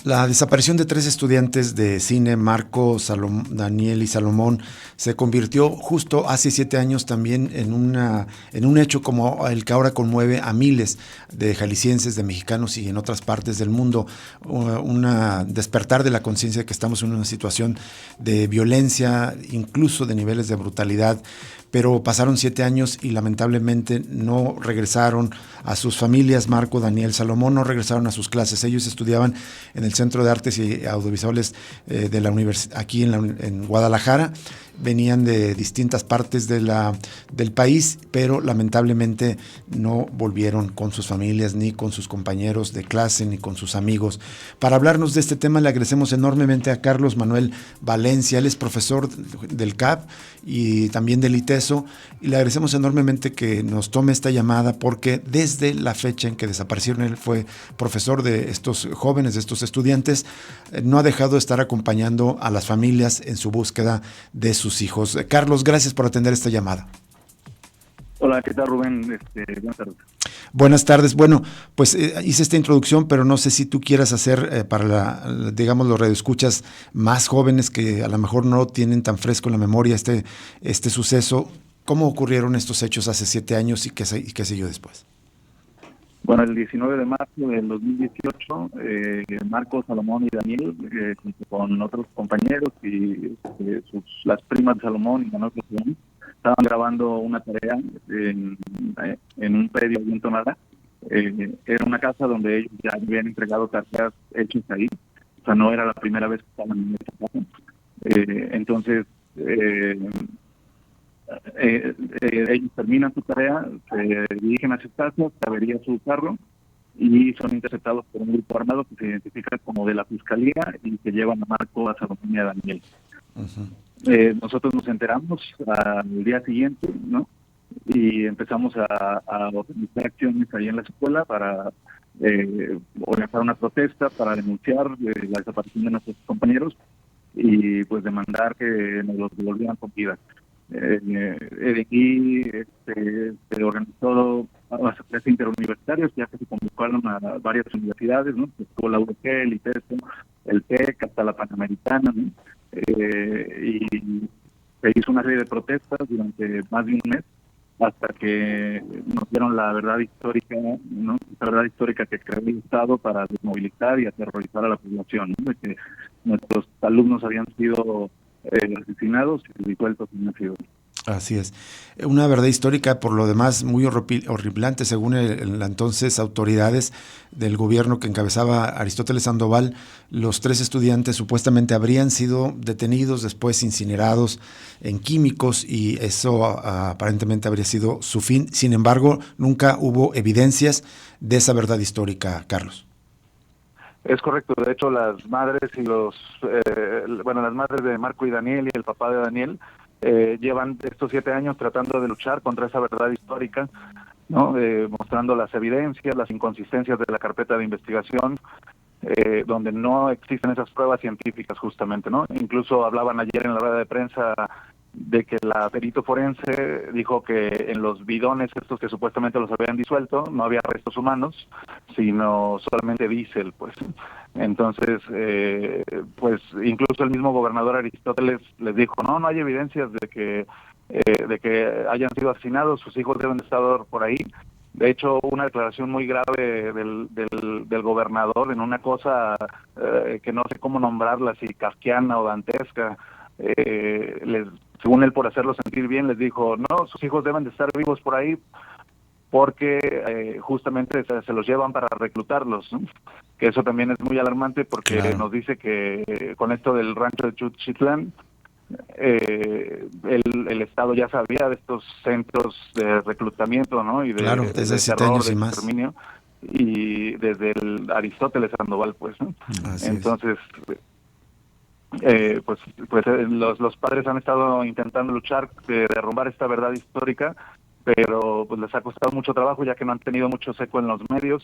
La desaparición de tres estudiantes de cine, Marco, Daniel y Salomón, se convirtió justo hace 7 años también en un hecho como el que ahora conmueve a miles de jaliscienses, de mexicanos y en otras partes del mundo. Una despertar de la conciencia de que estamos en una situación de violencia, incluso de niveles de brutalidad. Pero pasaron 7 años y lamentablemente no regresaron a sus familias. Marco, Daniel, Salomón no regresaron a sus clases. Ellos estudiaban en el Centro de Artes y Audiovisuales de la universidad aquí en Guadalajara. Venían de distintas partes del país, pero lamentablemente no volvieron con sus familias, ni con sus compañeros de clase, ni con sus amigos. Para hablarnos de este tema le agradecemos enormemente a Carlos Manuel Valencia. Él es profesor del CAP y también del ITESO, y le agradecemos enormemente que nos tome esta llamada, porque desde la fecha en que desaparecieron, él fue profesor de estos jóvenes, de estos estudiantes, no ha dejado de estar acompañando a las familias en su búsqueda de sus hijos. Carlos, gracias por atender esta llamada. Hola, ¿qué tal, Rubén? Buenas tardes. Buenas tardes. Bueno, pues hice esta introducción, pero no sé si tú quieras hacer digamos, los radioescuchas más jóvenes que a lo mejor no tienen tan fresco en la memoria este suceso. ¿Cómo ocurrieron estos hechos hace 7 años y qué siguió después? Bueno, el 19 de marzo del 2018, Marcos, Salomón y Daniel, junto con otros compañeros y las primas de Salomón y Manuel, estaban grabando una tarea en un predio en Tonalá. Era una casa donde ellos ya habían entregado tareas hechas ahí. O sea, no era la primera vez que estaban en esa casa. Entonces, ellos terminan su tarea, se dirigen a su casa, se avería su carro y son interceptados por un grupo armado que se identifica como de la Fiscalía y que llevan a Marco, a Salomón y a Daniel. Uh-huh. Nosotros nos enteramos al día siguiente, ¿no? Y empezamos a organizar acciones ahí en la escuela para organizar una protesta, para denunciar la desaparición de nuestros compañeros y pues demandar que nos los devolvieran con vida. De aquí se organizó las clases interuniversitarias, ya que se convocaron a varias universidades, ¿no? Estuvo la UDG, el ITESO, el TEC, hasta la Panamericana, ¿no? Y se hizo una serie de protestas durante más de un mes hasta que nos dieron la verdad histórica, ¿no? La verdad histórica que creó el Estado para desmovilizar y aterrorizar a la población, ¿no? De que nuestros alumnos habían sido asesinados y disueltos en una ciudad. Así es. Una verdad histórica, por lo demás, muy horripilante, según las entonces autoridades del gobierno que encabezaba Aristóteles Sandoval. Los 3 estudiantes supuestamente habrían sido detenidos, después incinerados en químicos, y eso aparentemente habría sido su fin. Sin embargo, nunca hubo evidencias de esa verdad histórica, Carlos. Es correcto. De hecho, las madres y las madres de Marco y Daniel y el papá de Daniel llevan estos 7 años tratando de luchar contra esa verdad histórica, ¿no? Mostrando las evidencias, las inconsistencias de la carpeta de investigación, donde no existen esas pruebas científicas justamente, ¿no? Incluso hablaban ayer en la rueda de prensa de que la perito forense dijo que en los bidones estos que supuestamente los habían disuelto no había restos humanos, sino solamente diésel, pues. Entonces, pues incluso el mismo gobernador Aristóteles les dijo, no hay evidencias de que hayan sido asesinados, sus hijos deben de estar por ahí. De hecho, una declaración muy grave del gobernador en una cosa que no sé cómo nombrarla, si kafkiana o dantesca, según él, por hacerlo sentir bien, les dijo, no, sus hijos deben de estar vivos por ahí porque justamente se los llevan para reclutarlos, ¿no? Que eso también es muy alarmante porque claro, nos dice que con esto del rancho de Chuchitlán, el Estado ya sabía de estos centros de reclutamiento, ¿no? Y de, claro, desde de terror, de exterminio, y desde el Aristóteles Sandoval, pues, ¿no? Así entonces los padres han estado intentando luchar, derrumbar esta verdad histórica, pero pues les ha costado mucho trabajo ya que no han tenido mucho eco en los medios.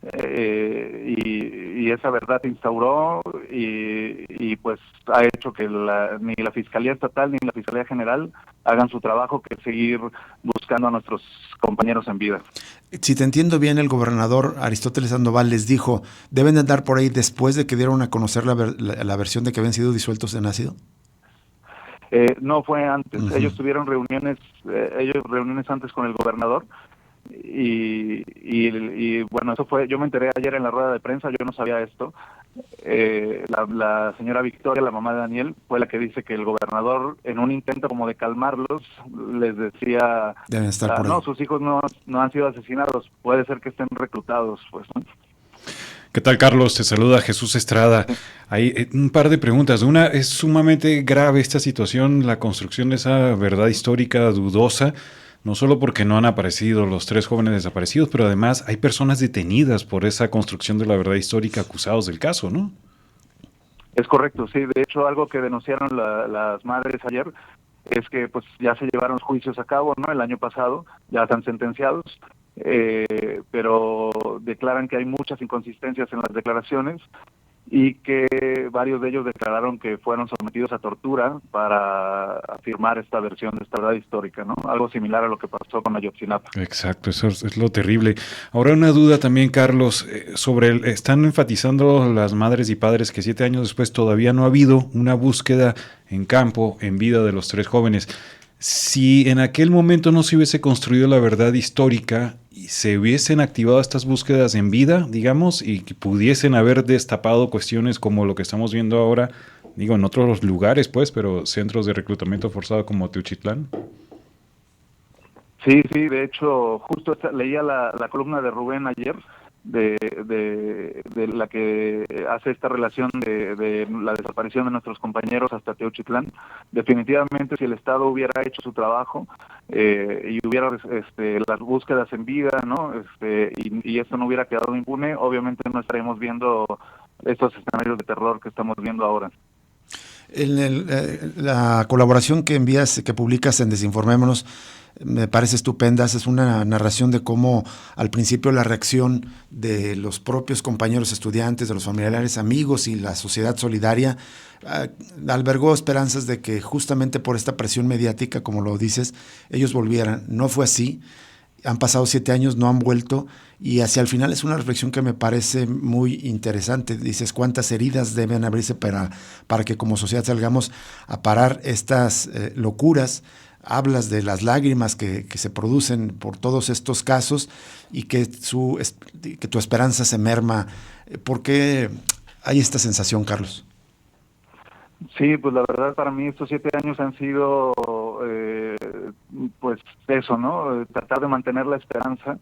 y esa verdad instauró y pues ha hecho que ni la Fiscalía Estatal ni la Fiscalía General hagan su trabajo, que es seguir buscando a nuestros compañeros en vida. Si te entiendo bien, el gobernador Aristóteles Sandoval les dijo, deben de andar por ahí después de que dieron a conocer la versión de que habían sido disueltos en ácido. No, fue antes. Uh-huh. Ellos tuvieron reuniones antes con el gobernador y bueno, eso fue, yo me enteré ayer en la rueda de prensa, yo no sabía esto. La señora Victoria, la mamá de Daniel, fue la que dice que el gobernador, en un intento como de calmarlos, les decía, deben estar por ahí. No, sus hijos no han sido asesinados, puede ser que estén reclutados, pues, ¿no? ¿Qué tal, Carlos? Te saluda Jesús Estrada. Hay un par de preguntas. Una, es sumamente grave esta situación, la construcción de esa verdad histórica dudosa, no solo porque no han aparecido los 3 jóvenes desaparecidos, pero además hay personas detenidas por esa construcción de la verdad histórica acusados del caso, ¿no? Es correcto, sí. De hecho, algo que denunciaron las madres ayer es que pues ya se llevaron juicios a cabo, ¿no? El año pasado, ya están sentenciados, pero declaran que hay muchas inconsistencias en las declaraciones y que varios de ellos declararon que fueron sometidos a tortura para afirmar esta versión de esta verdad histórica, ¿no? Algo similar a lo que pasó con Ayotzinapa. Exacto, eso es lo terrible. Ahora una duda también, Carlos, están enfatizando las madres y padres que 7 años después todavía no ha habido una búsqueda en campo, en vida de los 3 jóvenes. Si en aquel momento no se hubiese construido la verdad histórica y se hubiesen activado estas búsquedas en vida, digamos, y que pudiesen haber destapado cuestiones como lo que estamos viendo ahora, digo, en otros lugares, pues, pero centros de reclutamiento forzado como Teuchitlán. Sí, de hecho, justo leía la columna de Rubén ayer, de la que hace esta relación de la desaparición de nuestros compañeros hasta Teuchitlán. Definitivamente, si el Estado hubiera hecho su trabajo y hubiera las búsquedas en vida, ¿no? Y esto no hubiera quedado impune, obviamente no estaríamos viendo estos escenarios de terror que estamos viendo ahora. La colaboración que envías, que publicas en Desinformémonos, me parece estupenda. Es una narración de cómo al principio la reacción de los propios compañeros estudiantes, de los familiares, amigos y la sociedad solidaria albergó esperanzas de que justamente por esta presión mediática, como lo dices, ellos volvieran. No fue así. Han pasado 7 años, no han vuelto, y hacia el final es una reflexión que me parece muy interesante. Dices, ¿cuántas heridas deben abrirse para que como sociedad salgamos a parar estas locuras? Hablas de las lágrimas que se producen por todos estos casos y que tu esperanza se merma. ¿Por qué hay esta sensación, Carlos? Sí, pues la verdad para mí estos 7 años han sido pues eso, ¿no? Tratar de mantener la esperanza,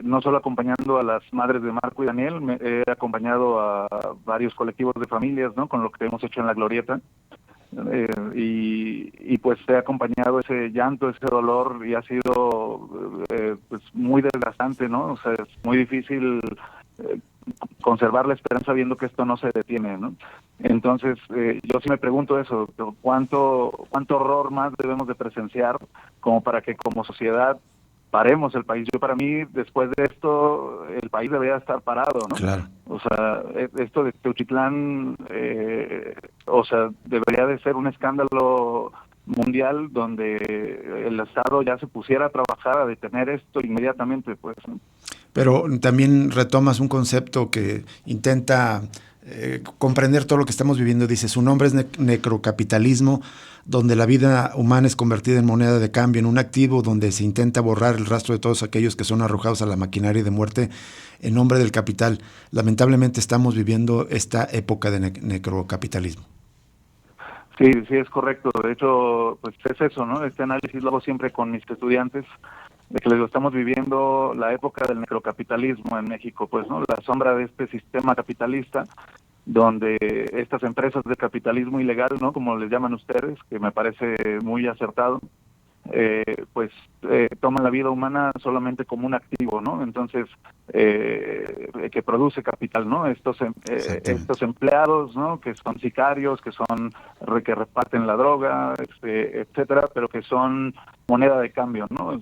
no solo acompañando a las madres de Marco y Daniel, he acompañado a varios colectivos de familias, ¿no? Con lo que hemos hecho en La Glorieta, y pues he acompañado ese llanto, ese dolor, y ha sido pues muy desgastante, ¿no? O sea, es muy difícil conservar la esperanza viendo que esto no se detiene, ¿no? Entonces, yo sí me pregunto eso, ¿cuánto horror más debemos de presenciar como para que como sociedad paremos el país? Para mí, después de esto, el país debería estar parado, ¿no? Claro. O sea, esto de Teuchitlán, o sea, debería de ser un escándalo mundial donde el Estado ya se pusiera a trabajar a detener esto inmediatamente, pues, ¿no? Pero también retomas un concepto que intenta comprender todo lo que estamos viviendo. Dice, su nombre es necrocapitalismo, donde la vida humana es convertida en moneda de cambio, en un activo donde se intenta borrar el rastro de todos aquellos que son arrojados a la maquinaria de muerte en nombre del capital. Lamentablemente estamos viviendo esta época de necrocapitalismo. Sí, es correcto. De hecho, pues es eso, ¿no? Este análisis lo hago siempre con mis estudiantes, de que les estamos viviendo la época del necrocapitalismo en México, pues, ¿no? La sombra de este sistema capitalista, donde estas empresas de capitalismo ilegal, ¿no? Como les llaman ustedes, que me parece muy acertado, toman la vida humana solamente como un activo, ¿no? Entonces, que produce capital, ¿no? Estos empleados, ¿no? Que son sicarios, que reparten la droga, etcétera, pero que son moneda de cambio, ¿no?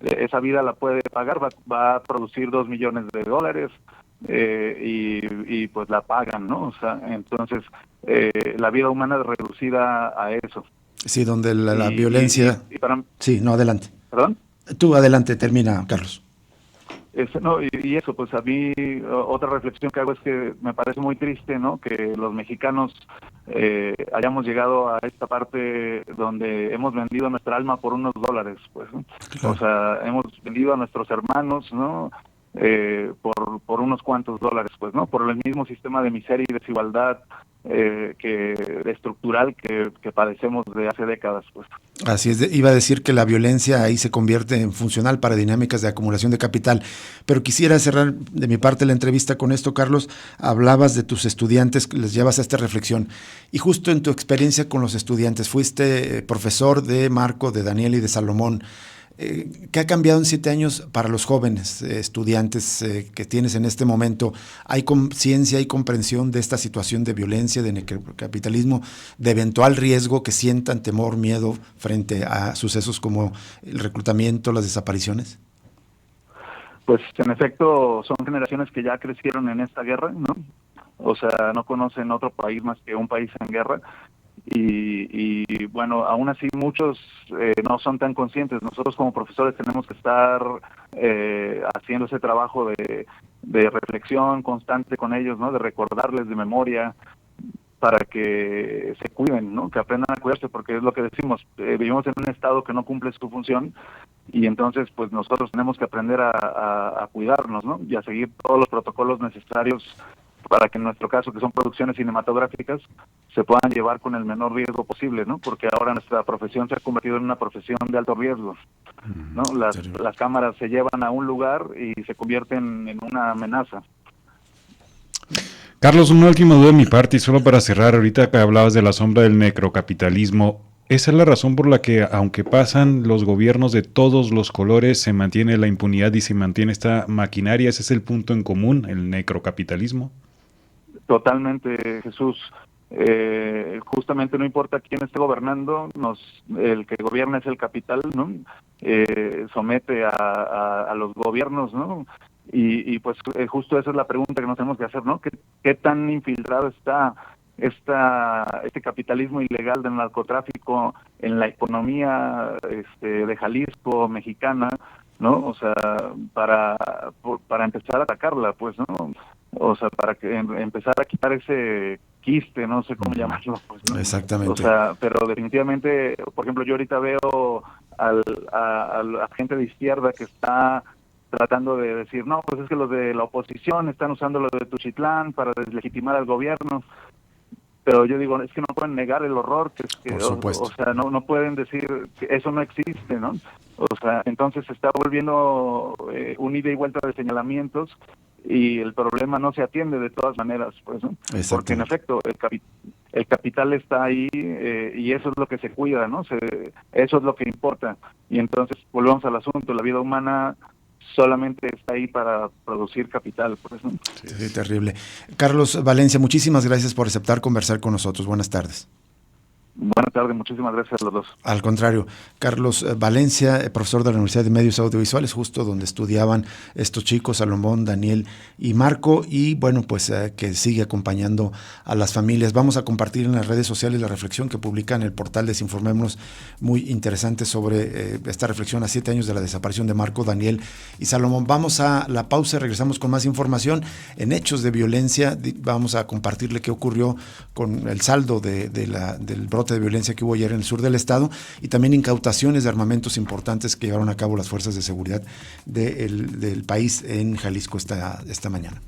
esa vida la puede pagar, va a producir $2 millones, y pues la pagan, ¿no? O sea, entonces la vida humana es reducida a eso. Sí, donde la violencia... Sí, no, adelante. ¿Perdón? Tú adelante, termina, Carlos. No, y eso, pues a mí otra reflexión que hago es que me parece muy triste, ¿no? Que los mexicanos hayamos llegado a esta parte donde hemos vendido nuestra alma por unos dólares, pues, ¿no? Claro. O sea, hemos vendido a nuestros hermanos, ¿no? Por unos cuantos dólares, pues, ¿no? Por el mismo sistema de miseria y desigualdad estructural que padecemos de hace décadas, pues. Así es, iba a decir que la violencia ahí se convierte en funcional para dinámicas de acumulación de capital, pero quisiera cerrar de mi parte la entrevista con esto, Carlos. Hablabas de tus estudiantes, les llevas a esta reflexión, y justo en tu experiencia con los estudiantes, fuiste profesor de Marco, de Daniel y de Salomón. ¿Qué ha cambiado en 7 años para los jóvenes estudiantes que tienes en este momento? ¿Hay conciencia, hay comprensión de esta situación de violencia, de necrocapitalismo, de eventual riesgo, que sientan temor, miedo frente a sucesos como el reclutamiento, las desapariciones? Pues en efecto son generaciones que ya crecieron en esta guerra, ¿no? O sea, no conocen otro país más que un país en guerra. Y bueno, aún así muchos no son tan conscientes. Nosotros como profesores tenemos que estar haciendo ese trabajo de reflexión constante con ellos, ¿no? De recordarles de memoria para que se cuiden, ¿no? Que aprendan a cuidarse, porque es lo que decimos, vivimos en un estado que no cumple su función, y entonces pues nosotros tenemos que aprender a cuidarnos, ¿no? Y a seguir todos los protocolos necesarios para que en nuestro caso, que son producciones cinematográficas, se puedan llevar con el menor riesgo posible, ¿no? Porque ahora nuestra profesión se ha convertido en una profesión de alto riesgo, ¿no? Las cámaras se llevan a un lugar y se convierten en una amenaza. Carlos, una última duda de mi parte, y solo para cerrar, ahorita que hablabas de la sombra del necrocapitalismo, ¿esa es la razón por la que, aunque pasan los gobiernos de todos los colores, se mantiene la impunidad y se mantiene esta maquinaria? ¿Ese es el punto en común, el necrocapitalismo? Totalmente, Jesús. Justamente no importa quién esté gobernando, el que gobierna es el capital, ¿no? Somete a los gobiernos, ¿no? Y pues justo esa es la pregunta que nos tenemos que hacer, ¿no? ¿Qué tan infiltrado está este capitalismo ilegal del narcotráfico en la economía de Jalisco, mexicana, ¿no? O sea, para empezar a atacarla, pues, ¿no? O sea, para empezar a quitar ese quiste, no sé cómo llamarlo, pues, ¿no? Exactamente. O sea, pero definitivamente, por ejemplo, yo ahorita veo a la gente de izquierda que está tratando de decir, no, pues es que los de la oposición están usando lo de Tuxtitlán para deslegitimar al gobierno. Pero yo digo, es que no pueden negar el horror, Por supuesto. o sea, no pueden decir que eso no existe, ¿no? O sea, entonces se está volviendo un ida y vuelta de señalamientos, y el problema no se atiende de todas maneras, pues, ¿no? Porque en efecto el capital está ahí, y eso es lo que se cuida, ¿no? Eso es lo que importa. Y entonces volvemos al asunto, la vida humana solamente está ahí para producir capital, por eso. Sí, terrible. Carlos Valencia, muchísimas gracias por aceptar conversar con nosotros. Buenas tardes. Buenas tardes, muchísimas gracias a los dos. Al contrario, Carlos Valencia, profesor de la Universidad de Medios Audiovisuales, justo donde estudiaban estos chicos, Salomón, Daniel y Marco, y bueno, pues que sigue acompañando a las familias. Vamos a compartir en las redes sociales la reflexión que publica en el portal Desinformémonos, muy interesante sobre esta reflexión a 7 años de la desaparición de Marco, Daniel y Salomón. Vamos a la pausa, regresamos con más información en hechos de violencia. Vamos a compartirle qué ocurrió con el saldo del brote de violencia que hubo ayer en el sur del estado, y también incautaciones de armamentos importantes que llevaron a cabo las fuerzas de seguridad del país en Jalisco esta mañana.